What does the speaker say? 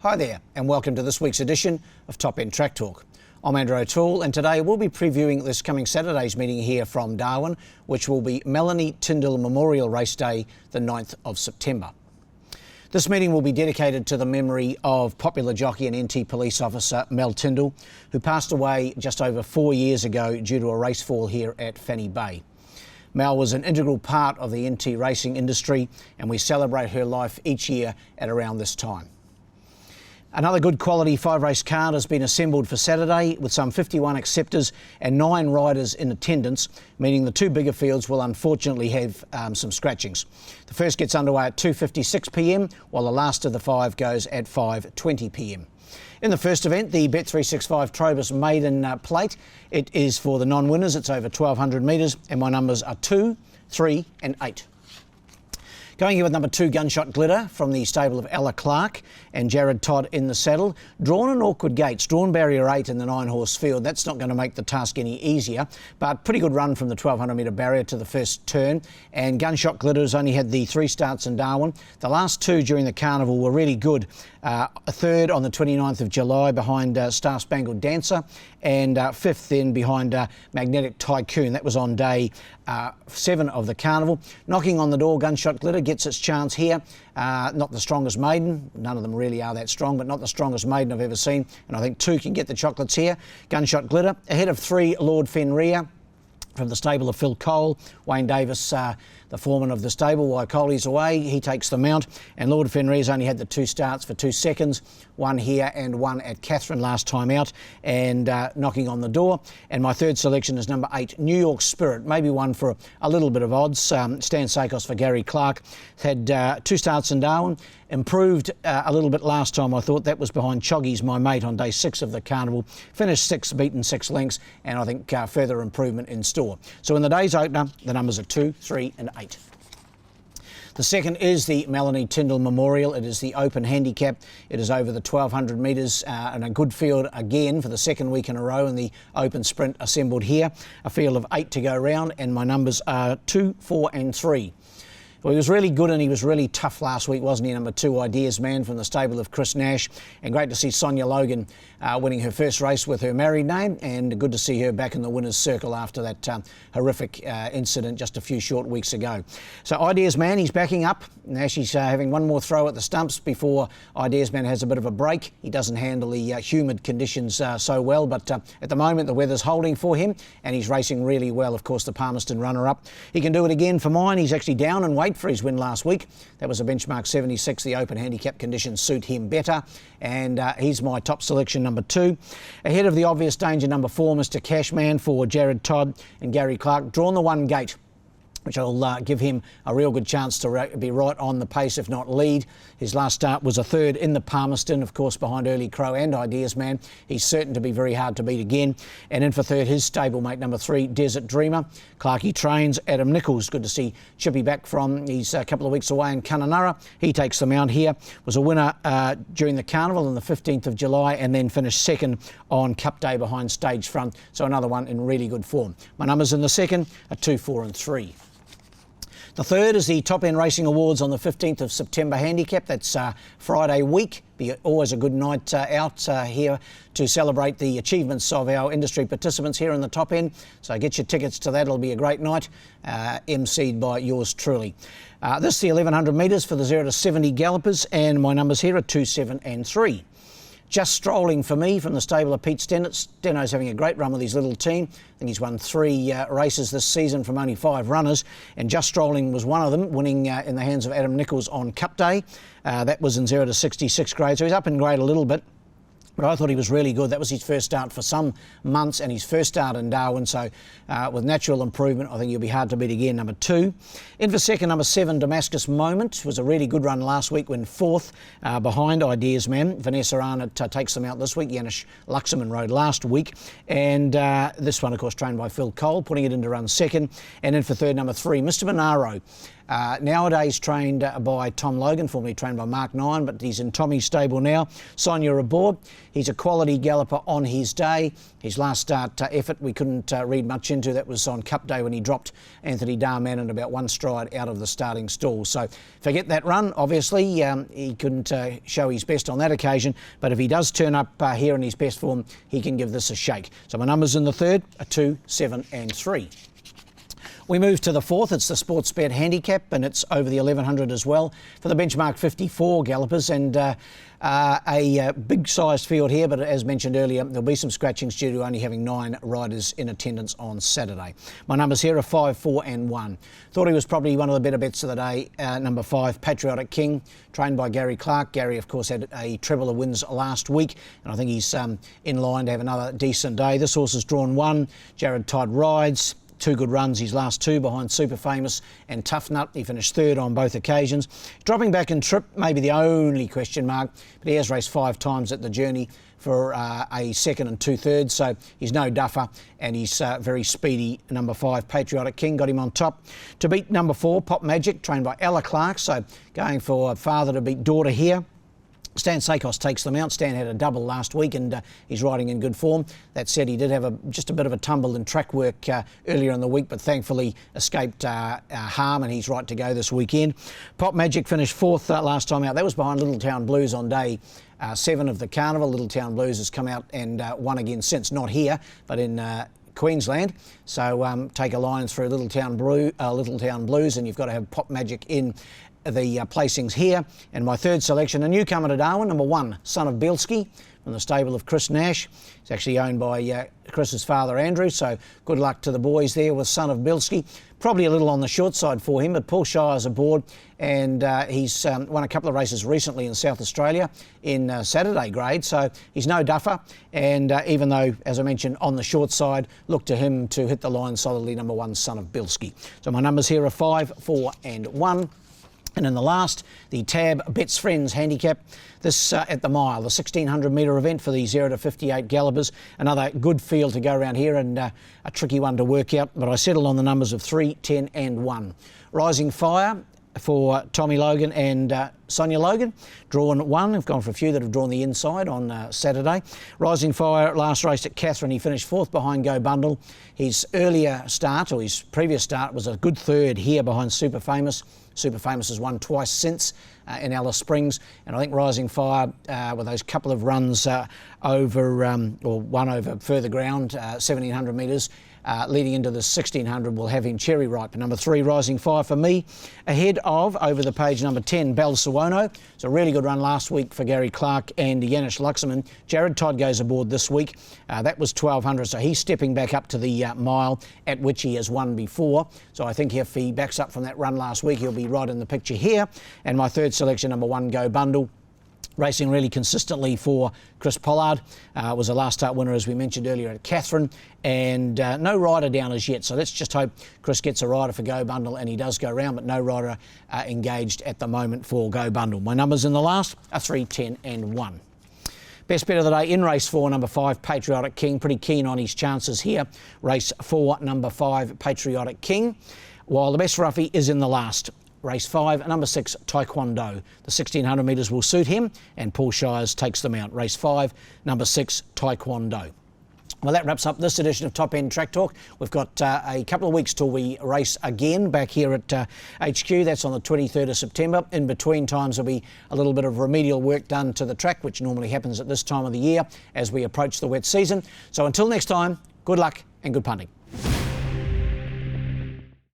Hi there and welcome to this week's edition of Top End Track Talk. I'm Andrew O'Toole and today we'll be previewing this coming Saturday's meeting here from Darwin, which will be Melanie Tyndall Memorial Race Day, the 9th of September. This meeting will be dedicated to the memory of popular jockey and NT police officer Mel Tyndall, who passed away just over 4 years ago due to a race fall here at Fanny Bay. Mel was an integral part of the NT racing industry and we celebrate her life each year at around this time. Another good quality 5-race card has been assembled for Saturday with some 51 acceptors and 9 riders in attendance, meaning the 2 bigger fields will unfortunately have some scratchings. The first gets underway at 2:56 p.m, while the last of the 5 goes at 5:20 p.m. In the first event, the Bet365 Trobus Maiden Plate, it is for the non-winners. It's over 1,200 metres and my numbers are 2, 3 and 8. Going here with number 2, Gunshot Glitter from the stable of Ella Clark and Jared Todd in the saddle. Drawn in awkward gates, drawn barrier 8 in the 9-horse field. That's not going to make the task any easier, but pretty good run from the 1,200 metre barrier to the first turn. And Gunshot Glitter has only had the 3 starts in Darwin. The last 2 during the carnival were really good. A third on the 29th of July behind Star Spangled Dancer and 5th then behind Magnetic Tycoon. That was on day 7 of the carnival. Knocking on the door, Gunshot Glitter gets its chance here. Not the strongest maiden. None of them really are that strong, but not the strongest maiden I've ever seen. And I think 2 can get the chocolates here. Gunshot Glitter ahead of 3, Lord Fenrir from the stable of Phil Cole. Wayne Davis, the foreman of the stable, while Coley's away, he takes the mount. And Lord Fenrir's only had the 2 starts for 2 seconds, 1 here and 1 at Catherine last time out, and knocking on the door. And my third selection is number 8, New York Spirit, maybe one for a little bit of odds. Stan Sakos for Gary Clark. Had 2 starts in Darwin. Improved a little bit last time, I thought. That was behind Choggy's My Mate on day 6 of the carnival. Finished 6th, beaten 6 lengths, and I think further improvement in store. So in the day's opener, the numbers are 2, 3 and 8. The second is the Melanie Tyndall Memorial. It is the open handicap. It is over the 1,200 metres and a good field again for the second week in a row in the open sprint assembled here. A field of 8 to go round and my numbers are 2, 4 and 3. Well, he was really good and he was really tough last week, wasn't he? Number 2, Ideas Man from the stable of Chris Nash. And great to see Sonia Logan winning her first race with her married name, and good to see her back in the winner's circle after that horrific incident just a few short weeks ago. So Ideas Man, he's backing up. Nash is having one more throw at the stumps before Ideas Man has a bit of a break. He doesn't handle the humid conditions so well, but at the moment the weather's holding for him and he's racing really well. Of course, the Palmerston runner-up. He can do it again for mine. He's actually down in weight for his win last week. That was a benchmark 76. The open handicap conditions suit him better, and he's my top selection, number 2. Ahead of the obvious danger, number 4, Mr. Cashman for Jared Todd and Gary Clark. Drawn the 1 gate, which will give him a real good chance to be right on the pace, if not lead. His last start was a 3rd in the Palmerston, of course, behind Early Crow and Ideas Man. He's certain to be very hard to beat again. And in for 3rd, his stablemate, number 3, Desert Dreamer. Clarkey trains Adam Nichols. Good to see Chippy back from he's a couple of weeks away in Kununurra. He takes the mount here. Was a winner during the carnival on the 15th of July and then finished 2nd on Cup Day behind Stage Front. So another one in really good form. My numbers in the second are 2, 4 and 3. The third is the Top End Racing Awards on the 15th of September handicap. That's Friday week. Be always a good night out here to celebrate the achievements of our industry participants here in the Top End. So get your tickets to that. It'll be a great night, emceed by yours truly. This is the 1,100 metres for the 0 to 70 gallopers, and my numbers here are 2, 7 and 3. Just Strolling for me from the stable of Pete Stennett. Steno's having a great run with his little team. I think he's won 3 races this season from only 5 runners, and Just Strolling was one of them, winning in the hands of Adam Nichols on Cup Day. That was in 0 to 66 grade, so he's up in grade a little bit. But I thought he was really good. That was his first start for some months and his first start in Darwin. So with natural improvement, I think he'll be hard to beat again, number 2. In for second, number 7, Damascus Moment. Was a really good run last week when 4th behind Ideas Man. Vanessa Arnott takes them out this week. Janusz Luxemon rode last week. And this one, of course, trained by Phil Cole, putting it into run 2nd. And in for 3rd, number 3, Mr. Monaro. Nowadays trained by Tom Logan, formerly trained by Mark Nine, but he's in Tommy's stable now. Sonia aboard. He's a quality galloper on his day. His last start effort we couldn't read much into. That was on Cup Day when he dropped Anthony Darman at about one stride out of the starting stall. So forget that run. Obviously, he couldn't show his best on that occasion, but if he does turn up here in his best form, he can give this a shake. So my numbers in the third are 2, 7 and 3. We move to the fourth. It's the Sportsbet handicap, and it's over the 1100 as well for the benchmark 54 gallopers, and a big sized field here, but as mentioned earlier, there'll be some scratchings due to only having 9 riders in attendance on Saturday. My numbers here are 5, 4 and 1. Thought he was probably one of the better bets of the day. Number 5, Patriotic King, trained by Gary Clark. Gary, of course, had a treble of wins last week, and I think he's in line to have another decent day. This horse has drawn 1. Jared Todd rides. 2 good runs, his last 2 behind Super Famous and Tough Nut. He finished 3rd on both occasions. Dropping back in trip, maybe the only question mark, but he has raced 5 times at the Journey for a 2nd and 2/3, so he's no duffer, and he's very speedy. Number 5, Patriotic King, got him on top. To beat number 4, Pop Magic, trained by Ella Clark, so going for father to beat daughter here. Stan Sakos takes them out. Stan had a double last week, and he's riding in good form. That said, he did have just a bit of a tumble in track work earlier in the week, but thankfully escaped harm, and he's right to go this weekend. Pop Magic finished 4th last time out. That was behind Little Town Blues on day 7 of the Carnival. Little Town Blues has come out and won again since, not here, but in Queensland. So take a line through Little Town Blues, and you've got to have Pop Magic in the placings here. And my third selection, a newcomer to Darwin, number 1, Son of Bielski, from the stable of Chris Nash. He's actually owned by Chris's father, Andrew, so good luck to the boys there with Son of Bielski. Probably a little on the short side for him, but Paul Shire's aboard, and he's won a couple of races recently in South Australia in Saturday grade, so he's no duffer. And even though, as I mentioned, on the short side, look to him to hit the line solidly, number 1, Son of Bielski. So my numbers here are 5, 4 and 1. And in the last, the Tab Bets Friends handicap. This at the mile, the 1600 metre event for the 0 to 58 gallopers. Another good field to go around here, and a tricky one to work out, but I settled on the numbers of 3, 10 and 1. Rising Fire for Tommy Logan and Sonia Logan, drawn 1. I've gone for a few that have drawn the inside on Saturday. Rising Fire last race at Catherine, he finished 4th behind Go Bundle. His earlier start, or his previous start, was a good 3rd here behind Super Famous. Super Famous has won twice since in Alice Springs, and I think Rising Fire, with those couple of runs over, or one over further ground, 1700 metres, leading into the 1600, will have him cherry ripe. Number 3, Rising Fire for me, ahead of, over the page, number 10, Balsuono. It's a really good run last week for Gary Clark and Janis Luxemon. Jared Todd goes aboard this week. That was 1200, so he's stepping back up to the mile at which he has won before. So I think if he backs up from that run last week, he'll be right in the picture here. And my third selection, number 1, Go Bundle. Racing really consistently for Chris Pollard. Was a last start winner, as we mentioned earlier, at Catherine, and no rider down as yet. So let's just hope Chris gets a rider for Go Bundle, and he does go round, but no rider engaged at the moment for Go Bundle. My numbers in the last are 3, 10 and 1. Best bet of the day in race 4, number 5, Patriotic King. Pretty keen on his chances here. Race 4, number 5, Patriotic King. While the best roughie is in the last. Race 5, number 6, Taekwondo. The 1600 metres will suit him, and Paul Shires takes them out. Race 5, number 6, Taekwondo. Well, that wraps up this edition of Top End Track Talk. We've got a couple of weeks till we race again back here at HQ. That's on the 23rd of September. In between times, there'll be a little bit of remedial work done to the track, which normally happens at this time of the year as we approach the wet season. So until next time, good luck and good punting.